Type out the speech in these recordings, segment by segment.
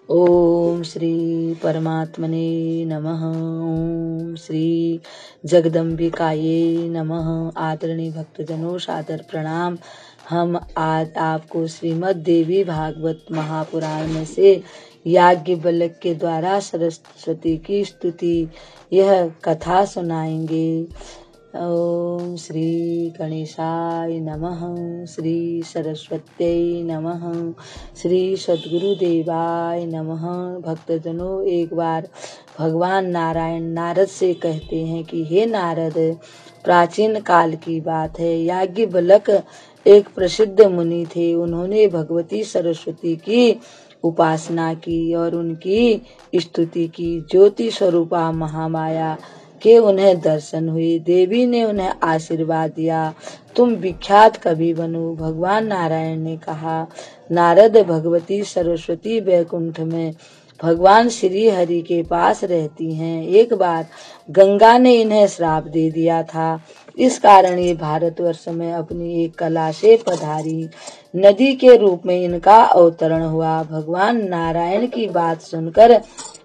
ओम श्री परमात्मने नमः। ओम श्री जगदम्बिकाये नमः। आदरणीय भक्तजनों, सादर प्रणाम। हम आज आपको श्रीमद् देवी भागवत महापुराण में से याज्ञवल्क्य के द्वारा सरस्वती की स्तुति यह कथा सुनाएंगे। ओम श्री गणेशाय नमः। श्री सरस्वत्यै नमः। श्री सद्गुरुदेवाय नमः। भक्तजनों, एक बार भगवान नारायण नारद से कहते हैं कि हे नारद, प्राचीन काल की बात है। याज्ञवल्क्य एक प्रसिद्ध मुनि थे। उन्होंने भगवती सरस्वती की उपासना की और उनकी स्तुति की। ज्योति स्वरूपा महामाया के उन्हें दर्शन हुए। देवी ने उन्हें आशीर्वाद दिया, तुम विख्यात कवि बनो। भगवान नारायण ने कहा, नारद, भगवती सरस्वती वैकुंठ में भगवान श्री हरि के पास रहती हैं। एक बार गंगा ने इन्हें श्राप दे दिया था। इस कारण ये भारतवर्ष में अपनी एक कला से पधारी। नदी के रूप में इनका अवतरण हुआ। भगवान नारायण की बात सुनकर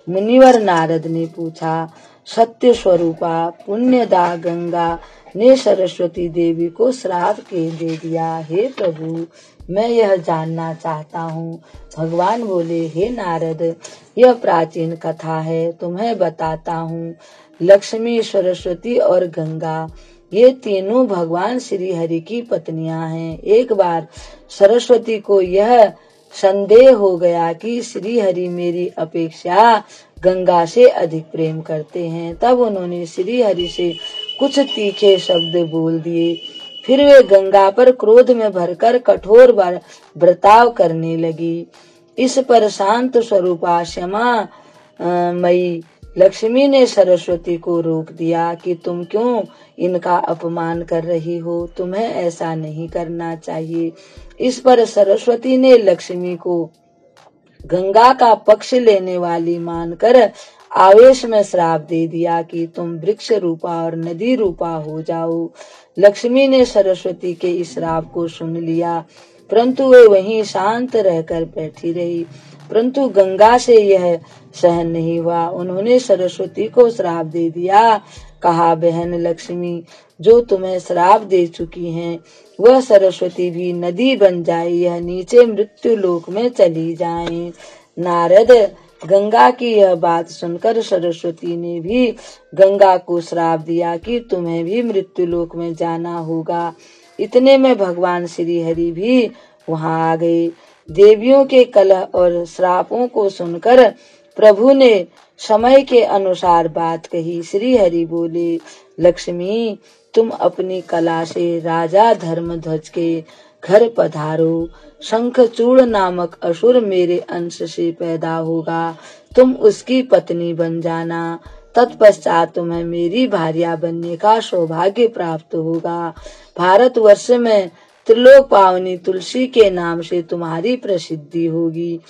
मुनिवर नारद ने पूछा, सत्य स्वरूपा पुण्यदा गंगा ने सरस्वती देवी को श्राप के दे दिया। हे प्रभु, मैं यह जानना चाहता हूँ। भगवान बोले, हे नारद, यह प्राचीन कथा है, तुम्हें बताता हूँ। लक्ष्मी, सरस्वती और गंगा ये तीनों भगवान श्री हरि की पत्नियां हैं। एक बार सरस्वती को यह संदेह हो गया कि श्री हरि मेरी अपेक्षा गंगा से अधिक प्रेम करते हैं। तब उन्होंने श्री हरि से कुछ तीखे शब्द बोल दिए। फिर वे गंगा पर क्रोध में भरकर कठोर बर्ताव करने लगी। इस पर शांत स्वरूपा क्षमा मई लक्ष्मी ने सरस्वती को रोक दिया कि तुम क्यों इनका अपमान कर रही हो, तुम्हें ऐसा नहीं करना चाहिए। इस पर सरस्वती ने लक्ष्मी को गंगा का पक्ष लेने वाली मानकर आवेश में श्राप दे दिया कि तुम वृक्ष रूपा और नदी रूपा हो जाओ। लक्ष्मी ने सरस्वती के इस श्राप को सुन लिया, परंतु वे वहीं शांत रहकर बैठी रही। परंतु गंगा से यह सहन नहीं हुआ। उन्होंने सरस्वती को श्राप दे दिया। कहा, बहन लक्ष्मी, जो तुम्हें श्राप दे चुकी हैं, वह सरस्वती भी नदी बन जाए, यह नीचे मृत्यु लोक में चली जाएं। नारद, गंगा की यह बात सुनकर सरस्वती ने भी गंगा को श्राप दिया कि तुम्हें भी मृत्यु लोक में जाना होगा। इतने में भगवान श्री हरि भी वहां आ गए। देवियों के कलह और श्रापों को सुनकर प्रभु ने समय के अनुसार बात कही। श्री हरि बोले, लक्ष्मी, तुम अपनी कला से राजा धर्मध्वज के घर पधारो। शंखचूड़ नामक असुर मेरे अंश से पैदा होगा, तुम उसकी पत्नी बन जाना। तत्पश्चात तुम्हें मेरी भार्या बनने का सौभाग्य प्राप्त होगा। भारतवर्ष में त्रिलोक पावनी तुलसी के नाम से तुम्हारी प्रसिद्धि होगी।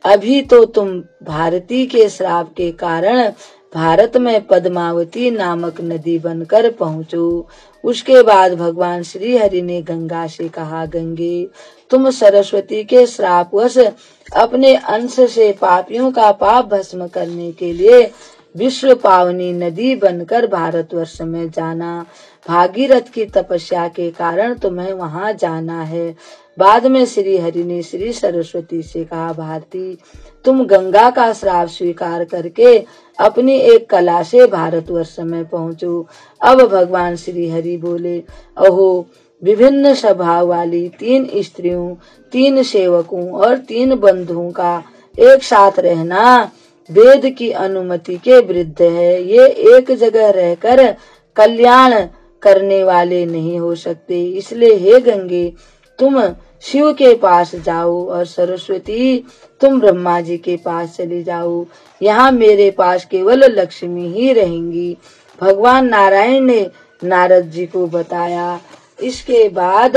अभी तो तुम भारती के श्राप के कारण भारत में पद्मावती नामक नदी बनकर पहुँचो। उसके बाद भगवान श्री हरि ने गंगा से कहा, गंगे, तुम सरस्वती के श्रापवश अपने अंश से पापियों का पाप भस्म करने के लिए विश्व पावनी नदी बनकर भारतवर्ष में जाना। भागीरथ की तपस्या के कारण तुम्हें वहां जाना है। बाद में श्री हरि ने श्री सरस्वती से कहा, भारती, तुम गंगा का श्राप स्वीकार करके अपनी एक कला से भारतवर्ष में पहुँचो। अब भगवान श्री हरि बोले, अहो, विभिन्न स्वभाव वाली 3 स्त्रियों, 3 सेवकों और 3 बंधुओं का एक साथ रहना वेद की अनुमति के विरुद्ध है। ये एक जगह रहकर कल्याण करने वाले नहीं हो सकते। इसलिए हे गंगे, तुम शिव के पास जाओ और सरस्वती, तुम ब्रह्मा जी के पास चले जाओ। यहाँ मेरे पास केवल लक्ष्मी ही रहेंगी। भगवान नारायण ने नारद जी को बताया। इसके बाद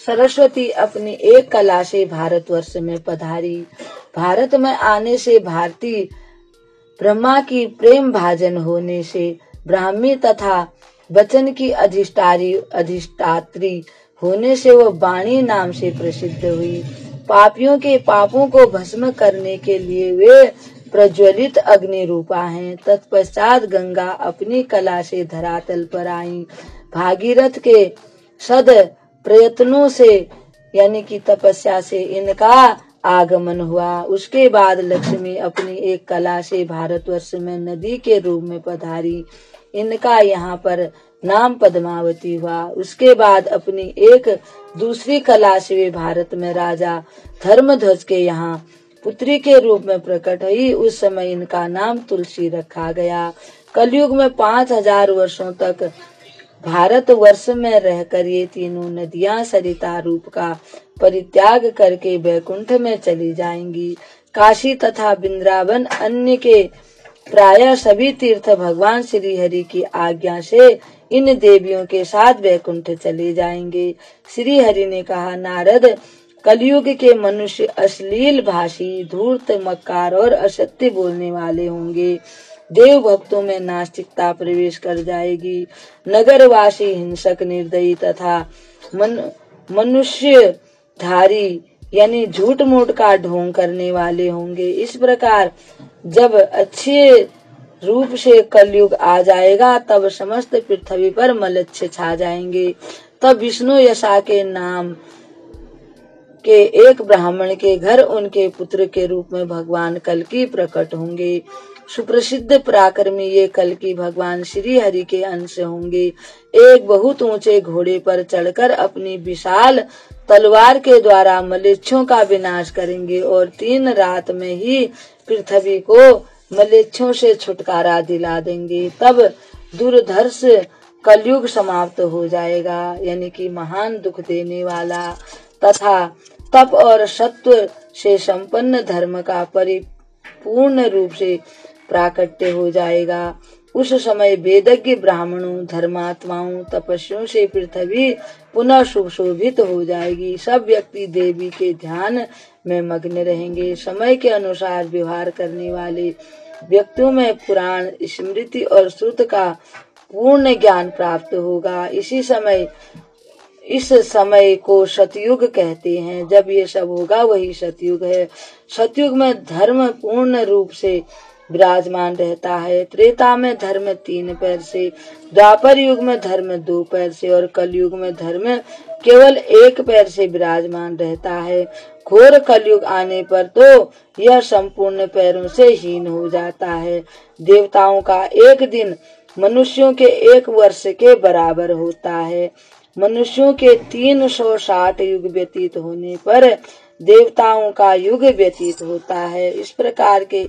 सरस्वती अपनी एक कला से भारतवर्ष में पधारी। भारत में आने से भारती ब्रह्मा की प्रेम भाजन होने से ब्राह्मी तथा वचन की अधिष्ठात्री होने से वह वाणी नाम से प्रसिद्ध हुई। पापियों के पापों को भस्म करने के लिए वे प्रज्वलित अग्नि रूपा हैं। तत्पश्चात गंगा अपनी कला से धरातल पर आई। भागीरथ के सद प्रयत्नों से यानी कि तपस्या से इनका आगमन हुआ। उसके बाद लक्ष्मी अपनी एक कला से भारतवर्ष में नदी के रूप में पधारी। इनका यहाँ पर नाम पद्मावती हुआ। उसके बाद अपनी एक दूसरी कला से वे भारत में राजा धर्मध्वज के यहाँ पुत्री के रूप में प्रकट हुई। उस समय इनका नाम तुलसी रखा गया। कलयुग में 5000 वर्षों तक भारत वर्ष में रहकर ये तीनों नदियां सरिता रूप का परित्याग करके वैकुंठ में चली जाएंगी। काशी तथा वृंदावन अन्य के प्रायः सभी तीर्थ भगवान श्री हरि की आज्ञा से इन देवियों के साथ वैकुंठ चले जाएंगे। श्री हरि ने कहा, नारद, कलयुग के मनुष्य अश्लील भाषी, धूर्त, मक्कार और असत्य बोलने वाले होंगे। देव भक्तों में नास्तिकता प्रवेश कर जाएगी। नगरवासी हिंसक, निर्दयी तथा मनुष्य धारी यानी झूठ मूठ का ढोंग करने वाले होंगे। इस प्रकार जब अच्छे रूप से कलयुग आ जाएगा तब समस्त पृथ्वी पर मलच्छे छा जाएंगे। तब विष्णु यशा के नाम के एक ब्राह्मण के घर उनके पुत्र के रूप में भगवान कल्कि प्रकट होंगे। सुप्रसिद्ध पराक्रमी ये कल्कि भगवान श्री हरि के अंश होंगे। एक बहुत ऊंचे घोड़े पर चढ़कर अपनी विशाल तलवार के द्वारा मलेच्छों का विनाश करेंगे और 3 रात में ही पृथ्वी को मलेच्छों से छुटकारा दिला देंगे। तब दुर्धर्ष कलयुग समाप्त हो जाएगा, यानी कि महान दुख देने वाला तथा तप और सत्व से संपन्न धर्म का परिपूर्ण रूप से प्राकट्य हो जाएगा। उस समय वेदज्ञ ब्राह्मणों, धर्मात्माओं, तपस्वियों से पृथ्वी पुनः सुशोभित हो जाएगी। सब व्यक्ति देवी के ध्यान में मग्न रहेंगे। समय के अनुसार व्यवहार करने वाले व्यक्तियों में पुराण, स्मृति और श्रुत का पूर्ण ज्ञान प्राप्त होगा। इस समय को सतयुग कहते हैं। जब ये सब होगा वही सतयुग है। सतयुग में धर्म पूर्ण रूप से विराजमान रहता है। त्रेता में धर्म 3 पैर से, द्वापर युग में धर्म 2 पैर से और कलयुग में धर्म केवल 1 पैर से विराजमान रहता है। घोर कलयुग आने पर तो यह संपूर्ण पैरों से हीन हो जाता है। देवताओं का एक दिन मनुष्यों के 1 वर्ष के बराबर होता है। मनुष्यों के 360 युग व्यतीत होने पर देवताओं का युग व्यतीत होता है। इस प्रकार के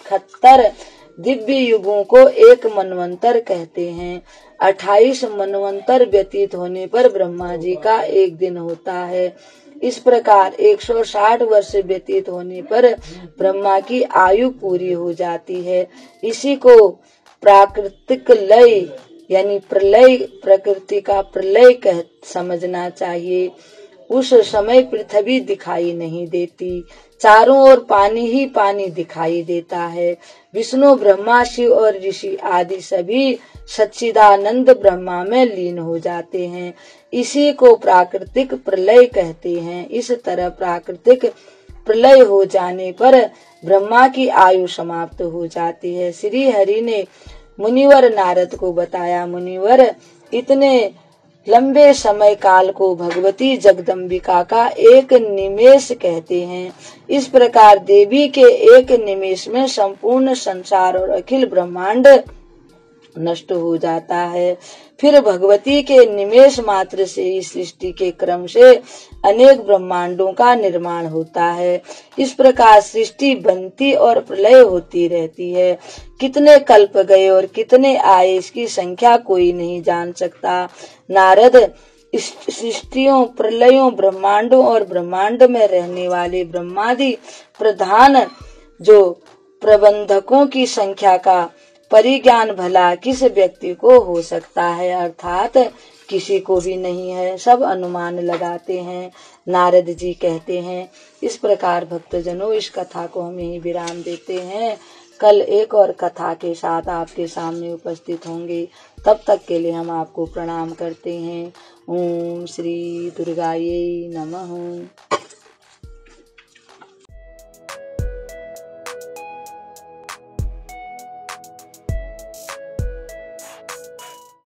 71 दिव्य युगों को एक मनवंतर कहते हैं। 28 मनवंतर व्यतीत होने पर ब्रह्मा जी का एक दिन होता है। इस प्रकार 160 वर्ष व्यतीत होने पर ब्रह्मा की आयु पूरी हो जाती है। इसी को प्राकृतिक लय यानी प्रलय, प्रकृति का प्रलय समझना चाहिए। उस समय पृथ्वी दिखाई नहीं देती, चारों ओर पानी ही पानी दिखाई देता है। विष्णु, ब्रह्मा, शिव और ऋषि आदि सभी सच्चिदानंद ब्रह्मा में लीन हो जाते हैं। इसी को प्राकृतिक प्रलय कहते हैं। इस तरह प्राकृतिक प्रलय हो जाने पर ब्रह्मा की आयु समाप्त हो जाती है। श्री हरि ने मुनिवर नारद को बताया, मुनिवर, इतने लंबे समय काल को भगवती जगदम्बिका का एक निमेष कहते हैं। इस प्रकार देवी के एक निमेष में संपूर्ण संसार और अखिल ब्रह्मांड नष्ट हो जाता है। फिर भगवती के निमेष मात्र से इस सृष्टि के क्रम से अनेक ब्रह्मांडों का निर्माण होता है। इस प्रकार सृष्टि बनती और प्रलय होती रहती है। कितने कल्प गए और कितने आए, इसकी संख्या कोई नहीं जान सकता। नारद, इस सृष्टियों, प्रलयों, ब्रह्मांडों और ब्रह्मांड में रहने वाले ब्रह्मादि प्रधान जो प्रबंधकों की संख्या का परिज्ञान भला किस व्यक्ति को हो सकता है, अर्थात किसी को भी नहीं है। सब अनुमान लगाते हैं। नारद जी कहते हैं, इस प्रकार भक्तजनों इस कथा को हम यहीं विराम देते हैं। कल एक और कथा के साथ आपके सामने उपस्थित होंगे। तब तक के लिए हम आपको प्रणाम करते हैं। ओम श्री दुर्गायै नमः।